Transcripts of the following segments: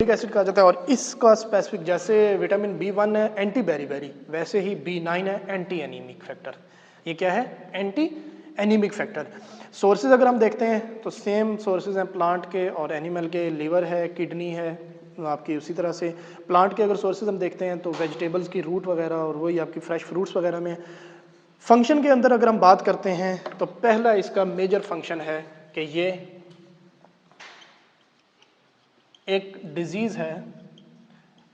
Folic acid कहा जाता है। और इसका स्पेसिफिक, जैसे विटामिन B1 है एंटी बेरीबेरी, वैसे ही B9 है एंटी एनीमिक फैक्टर। ये क्या है? Anti anaemic factor. सोर्सेज अगर हम देखते हैं तो सेम सोर्सेज हैं प्लांट के और एनिमल के। लिवर है, किडनी है आपकी। उसी तरह से प्लांट के अगर सोर्सेज हम देखते हैं तो वेजिटेबल्स की रूट वगैरह, और वही आपकी फ्रेश फ्रूट्स वगैरह में। फंक्शन के अंदर अगर हम बात करते हैं तो पहला इसका मेजर फंक्शन है कि ये एक डिजीज़ है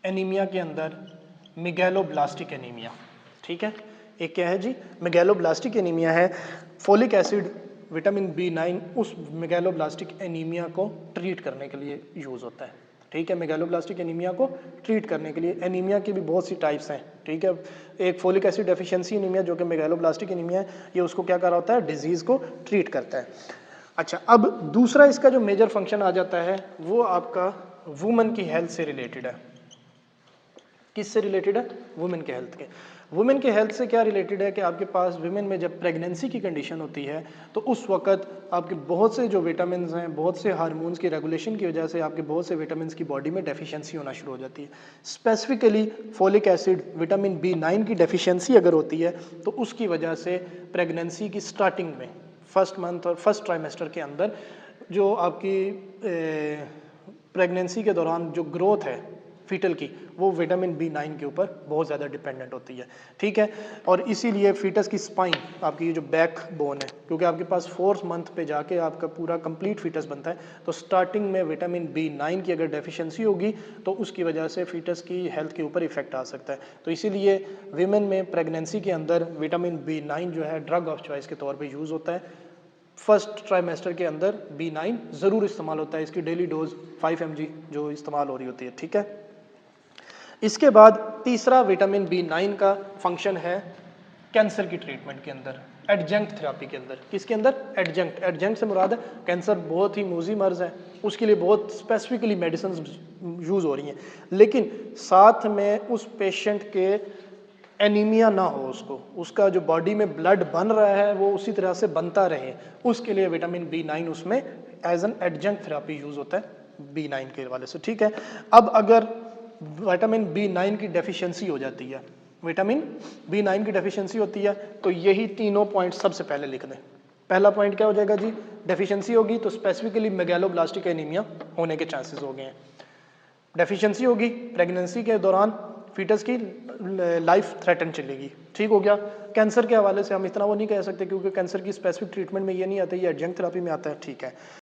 एनीमिया के अंदर, मेगैलोब्लास्टिक एनीमिया। ठीक है, एक क्या है जी? मेगैलोब्लास्टिक एनीमिया है। फोलिक एसिड विटामिन B9 उस मेगैलोब्लास्टिक एनीमिया को ट्रीट करने के लिए यूज़ होता है। ठीक है, मेगैलोब्लास्टिक एनीमिया को ट्रीट करने के लिए। एनीमिया की भी बहुत सी टाइप्स हैं। ठीक है, एक फोलिक एसिड डेफिशिएंसी एनीमिया जो कि मेगैलोब्लास्टिक एनीमिया है, ये उसको क्या कर रहा होता है? डिजीज़ को ट्रीट करता है। अच्छा, अब दूसरा इसका जो मेजर फंक्शन आ जाता है वो आपका वुमेन की हेल्थ से रिलेटेड है। किससे रिलेटेड है? वुमेन के हेल्थ के। वुमेन के हेल्थ से क्या रिलेटेड है कि आपके पास वुमेन में जब प्रेगनेंसी की कंडीशन होती है तो उस वक्त आपके बहुत से जो विटामिन हैं, बहुत से हार्मोन्स की रेगुलेशन की वजह से आपके बहुत से विटामिन की बॉडी में डेफिशिएंसी होना शुरू हो जाती है। Specifically folic acid vitamin B9 की डेफिशिएंसी अगर होती है तो उसकी वजह से प्रेगनेंसी की स्टार्टिंग में, फर्स्ट मंथ और फर्स्ट ट्राइमेस्टर के अंदर जो आपकी प्रेगनेंसी के दौरान जो ग्रोथ है फीटल की, वो विटामिन B9 के ऊपर बहुत ज़्यादा डिपेंडेंट होती है। ठीक है, और इसीलिए फीटस की स्पाइन, आपकी ये जो बैक बोन है, क्योंकि आपके पास 4th मंथ पे जाके आपका पूरा कंप्लीट फीटस बनता है, तो स्टार्टिंग में विटामिन B9 की अगर डेफिशिएंसी होगी तो उसकी वजह से फीटस की हेल्थ के ऊपर इफेक्ट आ सकता है। तो इसीलिए वीमेन में प्रेगनेंसी के अंदर विटामिन B9 जो है ड्रग ऑफ चॉइस के तौर पर यूज़ होता है। फर्स्ट ट्राइमेस्टर के अंदर B9 ज़रूर इस्तेमाल होता है। इसकी डेली डोज 5 mg जो इस्तेमाल हो रही होती है। ठीक है, इसके बाद तीसरा विटामिन B9 का फंक्शन है कैंसर की ट्रीटमेंट के अंदर, एडजंक्ट थेरेपी के अंदर। किसके अंदर? एडजंक्ट। एडजंक्ट से मुराद है कैंसर बहुत ही मूजी मर्ज है, उसके लिए बहुत स्पेसिफिकली मेडिसिन यूज़ हो रही हैं, लेकिन साथ में उस पेशेंट के एनीमिया ना हो, उसका जो बॉडी में ब्लड बन रहा है वो उसी तरह से बनता रहे, उसके लिए विटामिन B9 उसमें as an adjunct therapy use होता है B9 के हवाले से। ठीक है, अब अगर विटामिन B9 की डेफिशिएंसी हो जाती है, विटामिन B9 की डेफिशिएंसी होती है तो यही तीनों पॉइंट सबसे पहले लिख दें। पहला पॉइंट क्या हो जाएगा जी? डेफिशिएंसी होगी तो स्पेसिफिकली मेगैलोब्लास्टिक एनीमिया होने के चांसेस हो गए हैं। डेफिशिएंसी होगी प्रेगनेंसी के दौरान, फीटस की लाइफ थ्रेटन चलेगी। ठीक हो गया। कैंसर के हवाले से हम इतना वो नहीं कह सकते क्योंकि कैंसर की स्पेसिफिक ट्रीटमेंट में ये नहीं आता, ये एडजंक्ट थेरेपी में आता है। ठीक है।